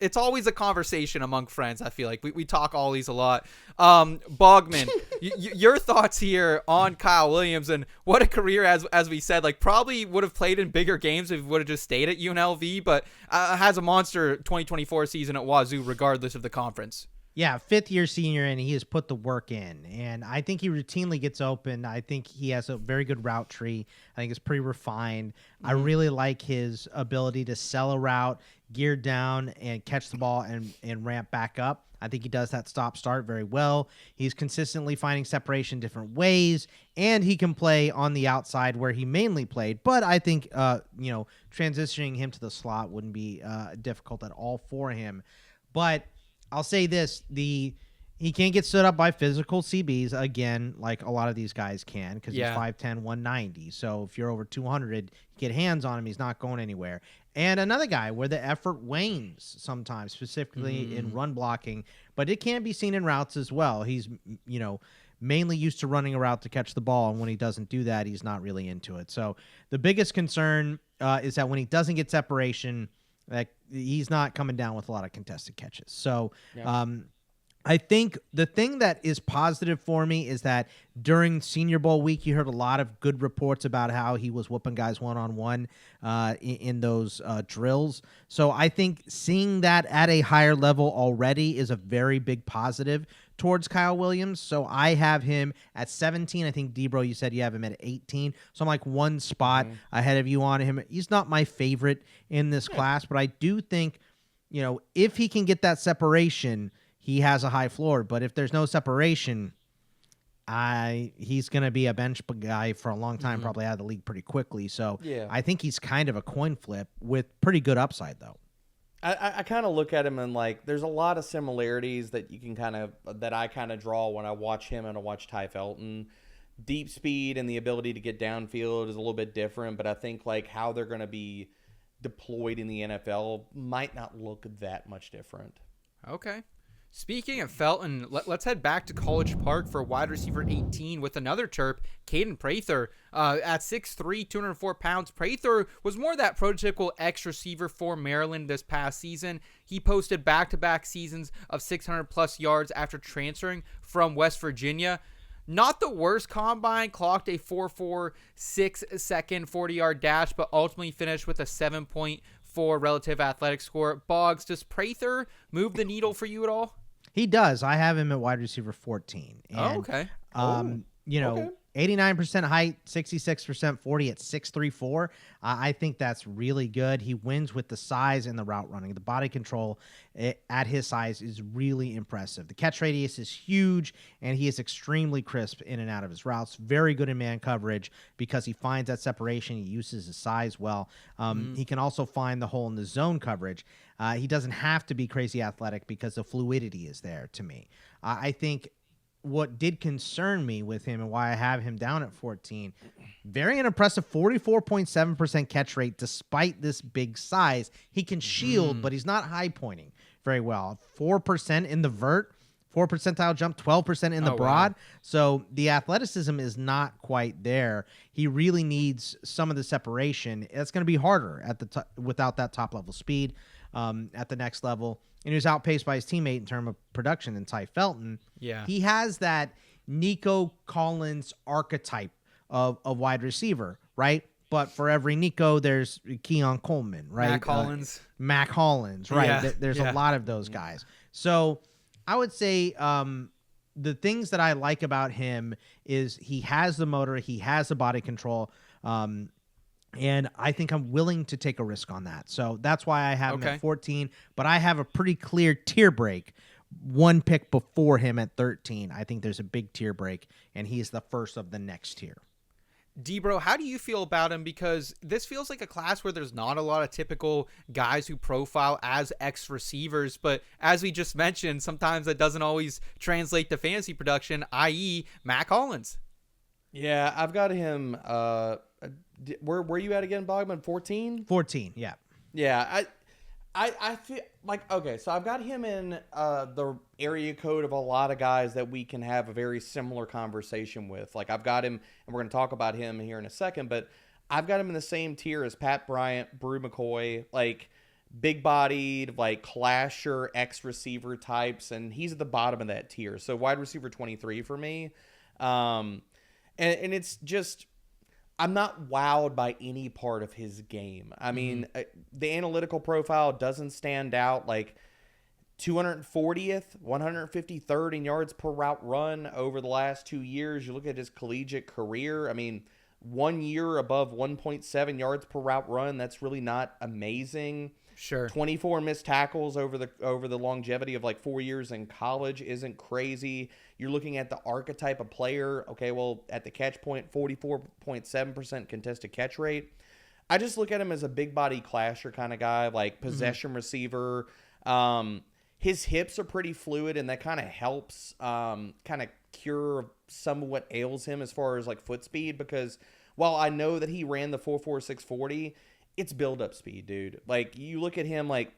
It's always a conversation among friends. I feel like we talk all these a lot. Bogman, your thoughts here on Kyle Williams and what a career, as we said, like probably would have played in bigger games if he would have just stayed at UNLV, but has a monster 2024 season at Wazoo regardless of the conference. Yeah, fifth-year senior, and he has put the work in. And I think he routinely gets open. I think he has a very good route tree. I think it's pretty refined. Mm-hmm. I really like his ability to sell a route, gear down, and catch the ball and ramp back up. I think he does that stop-start very well. He's consistently finding separation different ways, and he can play on the outside where he mainly played. But I think, transitioning him to the slot wouldn't be difficult at all for him. But I'll say this, he can't get stood up by physical CBs, again, like a lot of these guys can, because he's 5'10", 190. So if you're over 200, get hands on him, he's not going anywhere. And another guy where the effort wanes sometimes, specifically in run blocking, but it can be seen in routes as well. He's, mainly used to running a route to catch the ball, and when he doesn't do that, he's not really into it. So the biggest concern is that when he doesn't get separation, that he's not coming down with a lot of contested catches. So I think the thing that is positive for me is that during Senior Bowl week, you heard a lot of good reports about how he was whooping guys one-on-one in those drills. So I think seeing that at a higher level already is a very big positive towards Kyle Williams. So I have him at 17. I think, Debro, you said you have him at 18. So I'm like one spot ahead of you on him. He's not my favorite in this class, but I do think, if he can get that separation, he has a high floor. But if there's no separation, he's going to be a bench guy for a long time, probably out of the league pretty quickly. So I think he's kind of a coin flip with pretty good upside, though. I kind of look at him and there's a lot of similarities that you can that I draw when I watch him and I watch Ty Felton. Deep speed and the ability to get downfield is a little bit different, but I think how they're going to be deployed in the NFL might not look that much different. Okay. Speaking of Felton, let's head back to College Park for wide receiver 18 with another Terp, Kaden Prather. At 6'3", 204 pounds, Prather was more that prototypical X receiver for Maryland this past season. He posted back-to-back seasons of 600-plus yards after transferring from West Virginia. Not the worst combine, clocked a 4.46 second 40-yard dash, but ultimately finished with a 7.4 relative athletic score. Boggs, does Prather move the needle for you at all? He does. I have him at wide receiver 14. And, okay. 89% height, 66% 40 at 6'3", I think that's really good. He wins with the size and the route running. The body control at his size is really impressive. The catch radius is huge, and he is extremely crisp in and out of his routes. Very good in man coverage because he finds that separation. He uses his size well. He can also find the hole in the zone coverage. He doesn't have to be crazy athletic because the fluidity is there to me. I think what did concern me with him and why I have him down at 14, very unimpressive 44.7% catch rate despite this big size. He can shield, but he's not high pointing very well. 4% in the vert, 4 percentile jump, 12% in the broad. Wow. So the athleticism is not quite there. He really needs some of the separation. It's going to be harder at the without that top level speed at the next level. And he was outpaced by his teammate in terms of production in Ty Felton. Yeah. He has that Nico Collins archetype of wide receiver, right? But for every Nico, there's Keon Coleman, right? Mac Hollins, right? Yeah. There's a lot of those guys. So I would say the things that I like about him is he has the motor, he has the body control, and I think I'm willing to take a risk on that. So that's why I have him at 14. But I have a pretty clear tier break. One pick before him at 13. I think there's a big tier break, and he's the first of the next tier. Debro, how do you feel about him? Because this feels like a class where there's not a lot of typical guys who profile as X receivers. But as we just mentioned, sometimes that doesn't always translate to fantasy production, i.e. Mac Hollins. Yeah, I've got him... where you at again, Bogman? 14? 14, yeah. Yeah, I feel like, okay, so I've got him in the area code of a lot of guys that we can have a very similar conversation with. Like, I've got him, and we're going to talk about him here in a second, but I've got him in the same tier as Pat Bryant, Brew McCoy, like big-bodied, like clasher X-receiver types, and he's at the bottom of that tier. So wide receiver 23 for me. And it's just... I'm not wowed by any part of his game. I mean, the analytical profile doesn't stand out. Like 240th, 153rd in yards per route run over the last 2 years. You look at his collegiate career. I mean, 1 year above 1.7 yards per route run. That's really not amazing. Sure. 24 missed tackles over the longevity of like 4 years in college isn't crazy. You're looking at the archetype of player. Okay, well, at the catch point, 44.7% contested catch rate. I just look at him as a big body clasher kind of guy, like possession receiver. His hips are pretty fluid, and that kind of helps kind of cure some of what ails him as far as like foot speed, because while I know that he ran the 4.46 40, it's build-up speed, dude. Like, you look at him, like,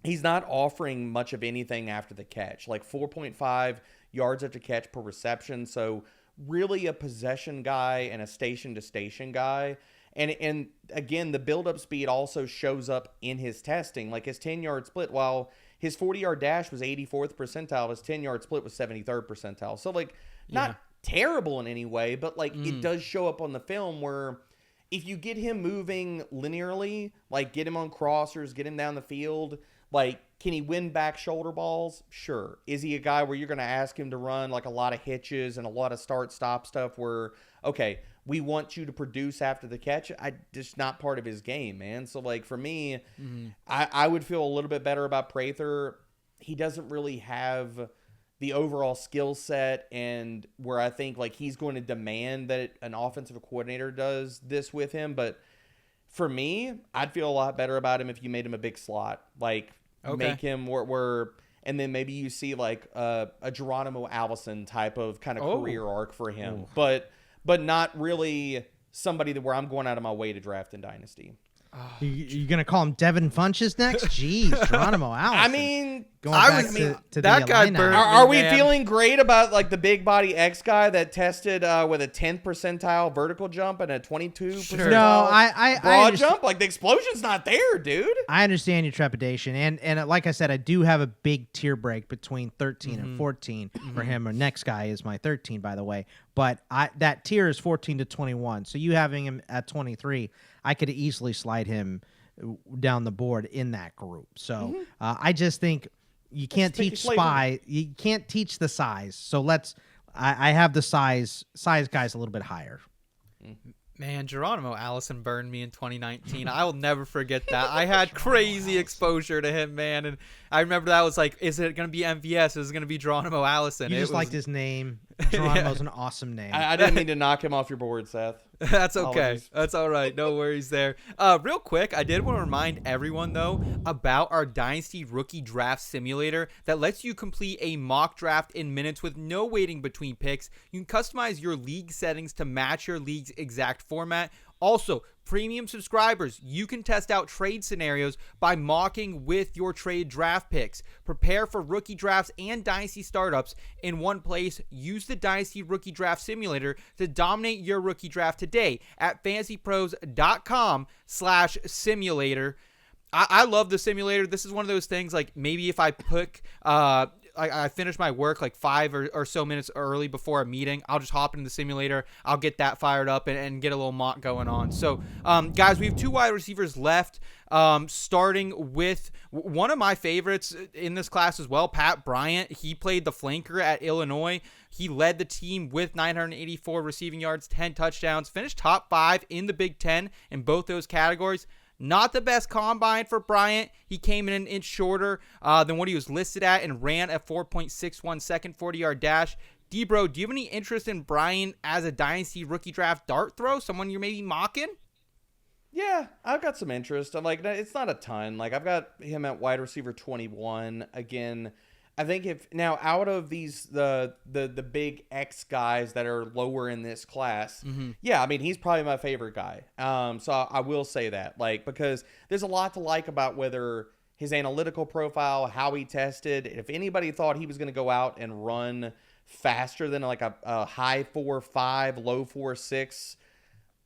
he's not offering much of anything after the catch. Like, 4.5 yards after catch per reception. So, really a possession guy and a station-to-station guy. And again, the build-up speed also shows up in his testing. Like, his 10-yard split, while his 40-yard dash was 84th percentile, his 10-yard split was 73rd percentile. So, like, not terrible in any way, but, like, it does show up on the film where... if you get him moving linearly, like get him on crossers, get him down the field, like, can he win back shoulder balls? Sure. Is he a guy where you're going to ask him to run like a lot of hitches and a lot of start-stop stuff where, okay, we want you to produce after the catch? Just not part of his game, man. So, like, for me, I would feel a little bit better about Prather. He doesn't really have the overall skill set, and where I think like he's going to demand that an offensive coordinator does this with him. But for me, I'd feel a lot better about him if you made him a big slot, like make him where and then maybe you see like a Geronimo Allison type of kind of career arc for him, but not really somebody that where I'm going out of my way to draft in Dynasty. You're going to call him Devin Funches next? Jeez, Geronimo Allison. I mean, going back to that the guy Illini. burned are we man. feeling great about like the big body X guy that tested with a 10th percentile vertical jump and a 22 percentile No, I broad jump? Like, the explosion's not there, dude. I understand your trepidation, and like I said, I do have a big tier break between 13 and 14 for him. Our next guy is my 13, by the way, but that tier is 14 to 21. So you having him at 23, I could easily slide him down the board in that group. So I just think you can't teach you can't teach the size. So I have the size guys a little bit higher. Man, Geronimo Allison burned me in 2019. I will never forget that. I had crazy exposure to him, man. And I remember that was like, is it going to be MVS? Is it going to be Geronimo Allison? You just liked his name. Geronimo's an awesome name. I didn't mean to knock him off your board, Seth. That's okay. Apologies. That's all right. No worries there. Real quick, I did want to remind everyone, though, about our Dynasty Rookie Draft Simulator that lets you complete a mock draft in minutes with no waiting between picks. You can customize your league settings to match your league's exact format. Also, premium subscribers, you can test out trade scenarios by mocking with your trade draft picks. Prepare for rookie drafts and dynasty startups in one place. Use the Dynasty Rookie Draft Simulator to dominate your rookie draft today at fantasypros.com/simulator. I love the simulator. This is one of those things, like, maybe if I pick I finish my work like 5 or so minutes early before a meeting, I'll just hop into the simulator. I'll get that fired up and get a little mock going on. So, guys, we have 2 wide receivers left, starting with one of my favorites in this class as well, Pat Bryant. He played the flanker at Illinois. He led the team with 984 receiving yards, 10 touchdowns, finished top 5 in the Big Ten in both those categories. Not the best combine for Bryant. He came in an inch shorter than what he was listed at and ran a 4.61 second 40-yard dash. D-Bro, do you have any interest in Bryant as a Dynasty rookie draft dart throw? Someone you're maybe mocking? Yeah, I've got some interest. I'm like, it's not a ton. Like, I've got him at wide receiver 21. Again, I think if now out of these the big X guys that are lower in this class, yeah, I mean, he's probably my favorite guy. So I will say that, like, because there's a lot to like about whether his analytical profile, how he tested. If anybody thought he was going to go out and run faster than like a high 4.5, low 4.6,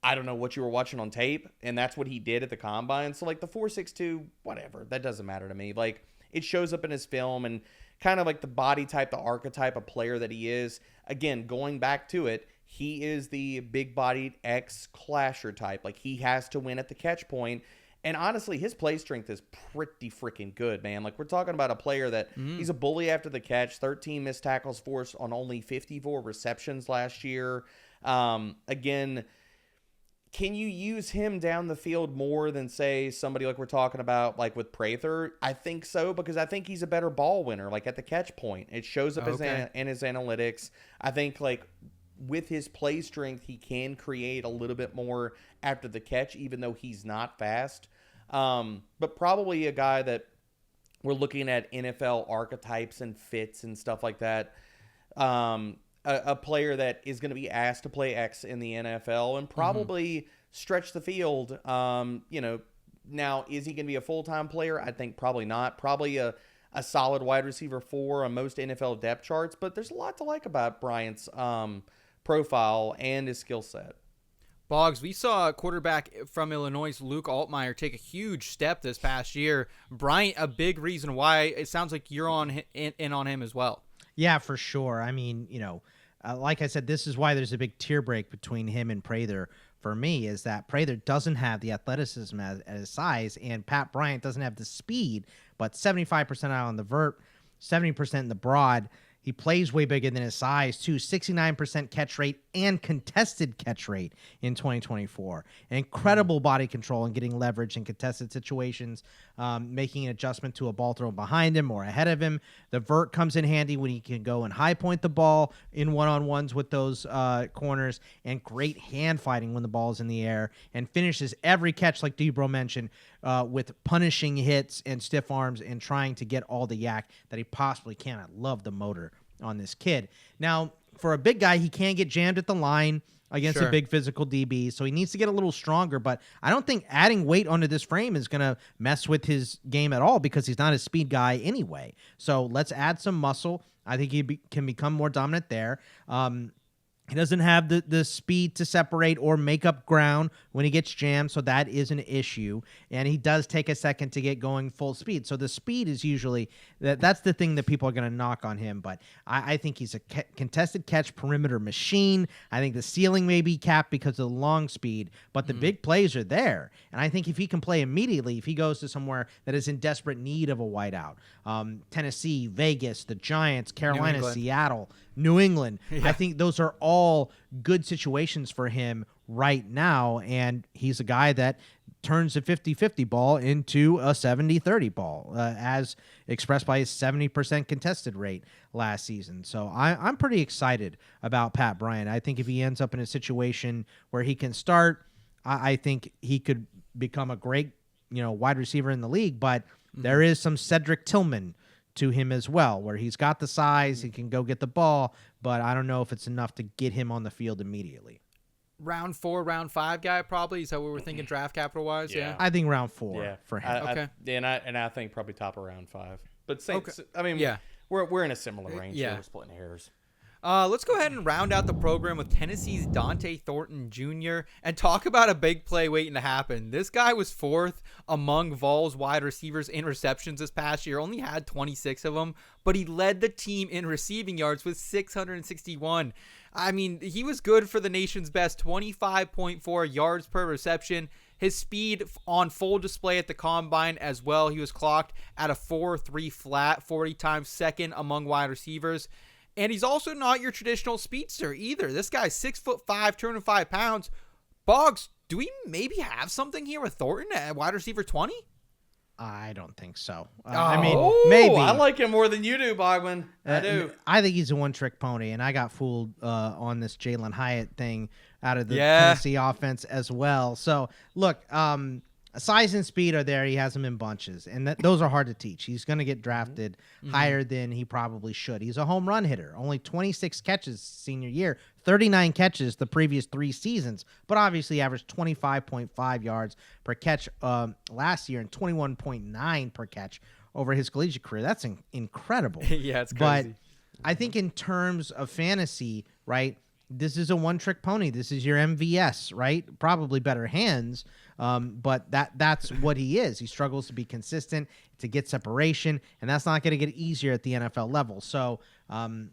I don't know what you were watching on tape, and that's what he did at the combine. So like the 4.62, whatever, that doesn't matter to me. Like it shows up in his film and kind of like the body type, the archetype of player that he is. Again, going back to it, he is the big-bodied X-clasher type. Like he has to win at the catch point. And honestly, his play strength is pretty freaking good, man. Like we're talking about a player that he's a bully after the catch, 13 missed tackles forced on only 54 receptions last year. Again, can you use him down the field more than, say, somebody like we're talking about, like with Prather? I think so, because I think he's a better ball winner, like at the catch point. It shows up in his analytics. I think, like, with his play strength, he can create a little bit more after the catch, even though he's not fast. But probably a guy that we're looking at NFL archetypes and fits and stuff like that. A player that is going to be asked to play X in the NFL and probably stretch the field. Now, is he going to be a full-time player? I think probably not. Probably a solid wide receiver 4 on most NFL depth charts, but there's a lot to like about Bryant's profile and his skill set. Boggs, we saw a quarterback from Illinois, Luke Altmaier, take a huge step this past year. Bryant, a big reason why. It sounds like you're in on him as well. Yeah, for sure. I mean, like I said, this is why there's a big tier break between him and Prather for me, is that Prather doesn't have the athleticism at his size, and Pat Bryant doesn't have the speed, but 75% out on the vert, 70% in the broad. He plays way bigger than his size, too. 69% catch rate and contested catch rate in 2024. Incredible body control and getting leverage in contested situations, making an adjustment to a ball throw behind him or ahead of him. The vert comes in handy when he can go and high point the ball in one-on-ones with those corners, and great hand fighting when the ball's in the air, and finishes every catch, like Debro mentioned, with punishing hits and stiff arms and trying to get all the yak that he possibly can. I love the motor on this kid. Now, for a big guy, he can get jammed at the line against a big physical DB, so he needs to get a little stronger, but I don't think adding weight onto this frame is going to mess with his game at all, because he's not a speed guy anyway. So let's add some muscle. I think he can become more dominant there. He doesn't have the speed to separate or make up ground when he gets jammed, so that is an issue. And he does take a second to get going full speed. So the speed is usually that's the thing that people are going to knock on him. But I think he's a contested catch perimeter machine. I think the ceiling may be capped because of the long speed, but the big plays are there. And I think if he can play immediately, if he goes to somewhere that is in desperate need of a wideout, Tennessee, Vegas, the Giants, Carolina, Seattle, New England, I think those are all good situations for him right now, and he's a guy that turns a 50-50 ball into a 70-30 ball, as expressed by his 70% contested rate last season. So I'm pretty excited about Pat Bryant. I think if he ends up in a situation where he can start, I think he could become a great wide receiver in the league, but there is some Cedric Tillman to him as well, where he's got the size, he can go get the ball, but I don't know if it's enough to get him on the field immediately. Round 4, round 5 guy probably? Is that what we're thinking draft capital wise? Yeah. I think round 4 for him. I think probably top of round 5. But same, Okay. I mean, Yeah. we're in a similar range. Yeah. So we're splitting hairs. Let's go ahead and round out the program with Tennessee's Dante Thornton Jr. and talk about a big play waiting to happen. This guy was 4th among Vols wide receivers in receptions this past year, only had 26 of them, but he led the team in receiving yards with 661. I mean, he was good for the nation's best, 25.4 yards per reception. His speed on full display at the combine as well. He was clocked at a 4.3 flat, 40 times second among wide receivers. And he's also not your traditional speedster either. This guy's 6'5", 205 pounds. Boggs, do we maybe have something here with Thornton at wide receiver 20? I don't think so. I mean, maybe. I like him more than you do, Bogman. I do. I think he's a one-trick pony, and I got fooled on this Jalen Hyatt thing out of the Tennessee offense as well. So, look, size and speed are there. He has them in bunches, and those are hard to teach. He's going to get drafted higher than he probably should. He's a home run hitter. Only 26 catches senior year, 39 catches the previous 3 seasons, but obviously averaged 25.5 yards per catch last year and 21.9 per catch over his collegiate career. That's incredible. Yeah, it's crazy. But I think in terms of fantasy, right, this is a one-trick pony. This is your MVS, right? Probably better hands, but that's what he is. He struggles to be consistent, to get separation, and that's not going to get easier at the NFL level. So, I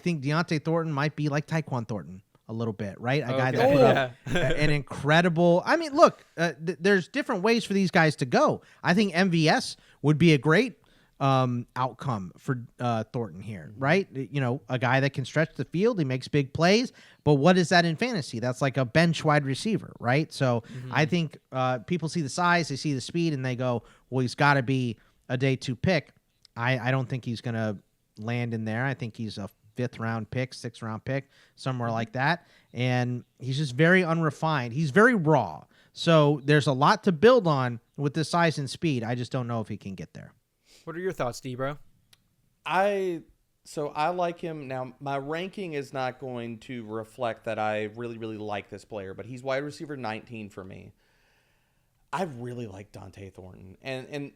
think Deontay Thornton might be like Tyquan Thornton a little bit, right? A guy that put up an incredible. I mean, look, there's different ways for these guys to go. I think MVS would be a great outcome for Thornton here, right? A guy that can stretch the field, he makes big plays, but what is that in fantasy? That's like a bench wide receiver, right? So I think people see the size, they see the speed, and they go, well, he's got to be a day 2 pick. I don't think he's going to land in there. I think he's a 5th round pick, 6th round pick, somewhere like that. And he's just very unrefined. He's very raw. So there's a lot to build on with this size and speed. I just don't know if he can get there. What are your thoughts, D-Bro? I like him. Now, my ranking is not going to reflect that I really, really like this player, but he's wide receiver 19 for me. I really like Dante Thornton. And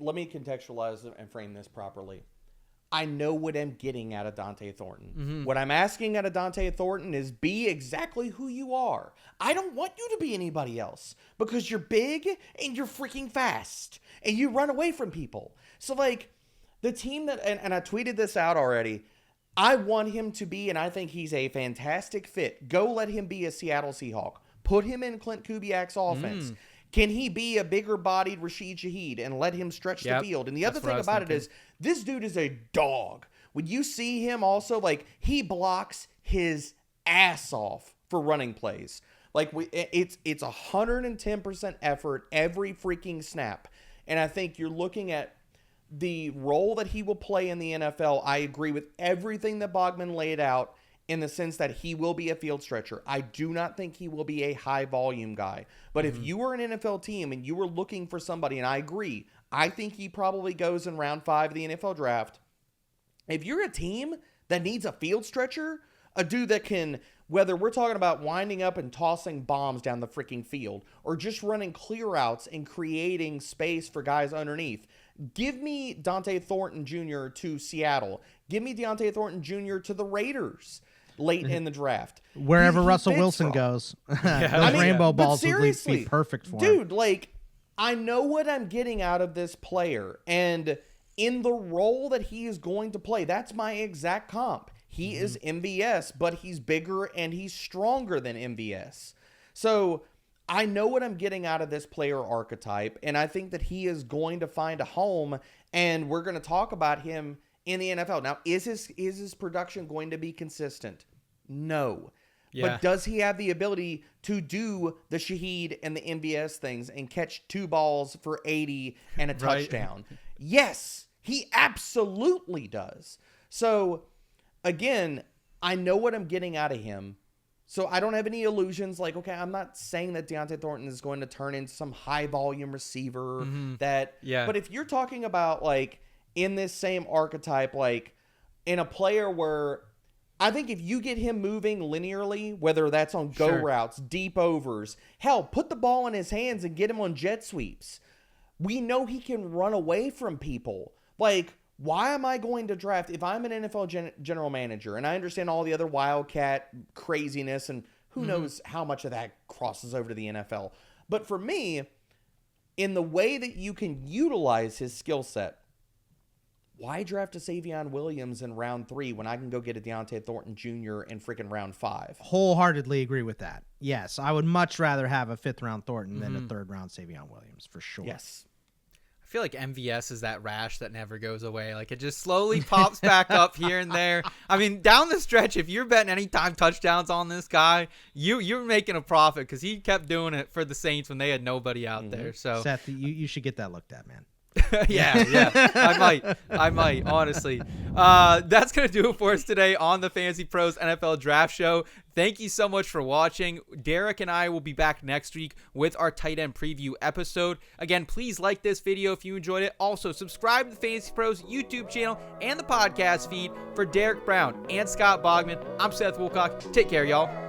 let me contextualize and frame this properly. I know what I'm getting out of Dante Thornton. Mm-hmm. What I'm asking out of Dante Thornton is be exactly who you are. I don't want you to be anybody else because you're big and you're freaking fast and you run away from people. So, like, the team that, and I tweeted this out already, I want him to be, and I think he's a fantastic fit. Go let him be a Seattle Seahawk. Put him in Clint Kubiak's offense. Can he be a bigger-bodied Rashid Shaheed and let him stretch the field? And the other thing about it is, this dude is a dog. When you see him also, like, he blocks his ass off for running plays. Like, it's 110% effort every freaking snap. And I think you're looking at the role that he will play in the NFL. I agree with everything that Bogman laid out, in the sense that he will be a field stretcher. I do not think he will be a high volume guy. But if you were an NFL team and you were looking for somebody, and I agree, I think he probably goes in round 5 of the NFL draft. If you're a team that needs a field stretcher, a dude that can, whether we're talking about winding up and tossing bombs down the freaking field, or just running clear outs and creating space for guys underneath, give me Dante Thornton Jr. to Seattle. Give me Deontay Thornton Jr. to the Raiders late in the draft. Wherever Russell Wilson goes, those rainbow balls would be perfect for him. Dude, like, I know what I'm getting out of this player, and in the role that he is going to play, that's my exact comp. He is MVS, but he's bigger and he's stronger than MVS. So I know what I'm getting out of this player archetype, and I think that he is going to find a home, and we're going to talk about him in the NFL. Now, is his production going to be consistent? No. Yeah. But does he have the ability to do the Shaheed and the MVS things and catch 2 balls for 80 and a touchdown? Yes, he absolutely does. So, again, I know what I'm getting out of him. So I don't have any illusions. Like, okay, I'm not saying that Deontay Thornton is going to turn into some high-volume receiver. But if you're talking about, like, in this same archetype, like in a player where I think if you get him moving linearly, whether that's on go routes, deep overs, hell, put the ball in his hands and get him on jet sweeps. We know he can run away from people. Like, why am I going to draft, if I'm an NFL general manager, and I understand all the other Wildcat craziness, and who knows how much of that crosses over to the NFL. But for me, in the way that you can utilize his skill set, why draft a Savion Williams in round 3 when I can go get a Deontay Thornton Jr. in freaking round 5? Wholeheartedly agree with that. Yes, I would much rather have a 5th round Thornton than a 3rd round Savion Williams, for sure. Yes. I feel like MVS is that rash that never goes away. Like, it just slowly pops back up here and there. I mean, down the stretch, if you're betting anytime touchdowns on this guy, you're making a profit, because he kept doing it for the Saints when they had nobody out there. So Seth, you should get that looked at, man. yeah, I might, honestly. That's going to do it for us today on the Fantasy Pros NFL Draft Show. Thank you so much for watching. Derek and I will be back next week with our tight end preview episode. Again, please like this video if you enjoyed it. Also, subscribe to the Fantasy Pros YouTube channel and the podcast feed. For Derek Brown and Scott Bogman, I'm Seth Woolcock. Take care, y'all.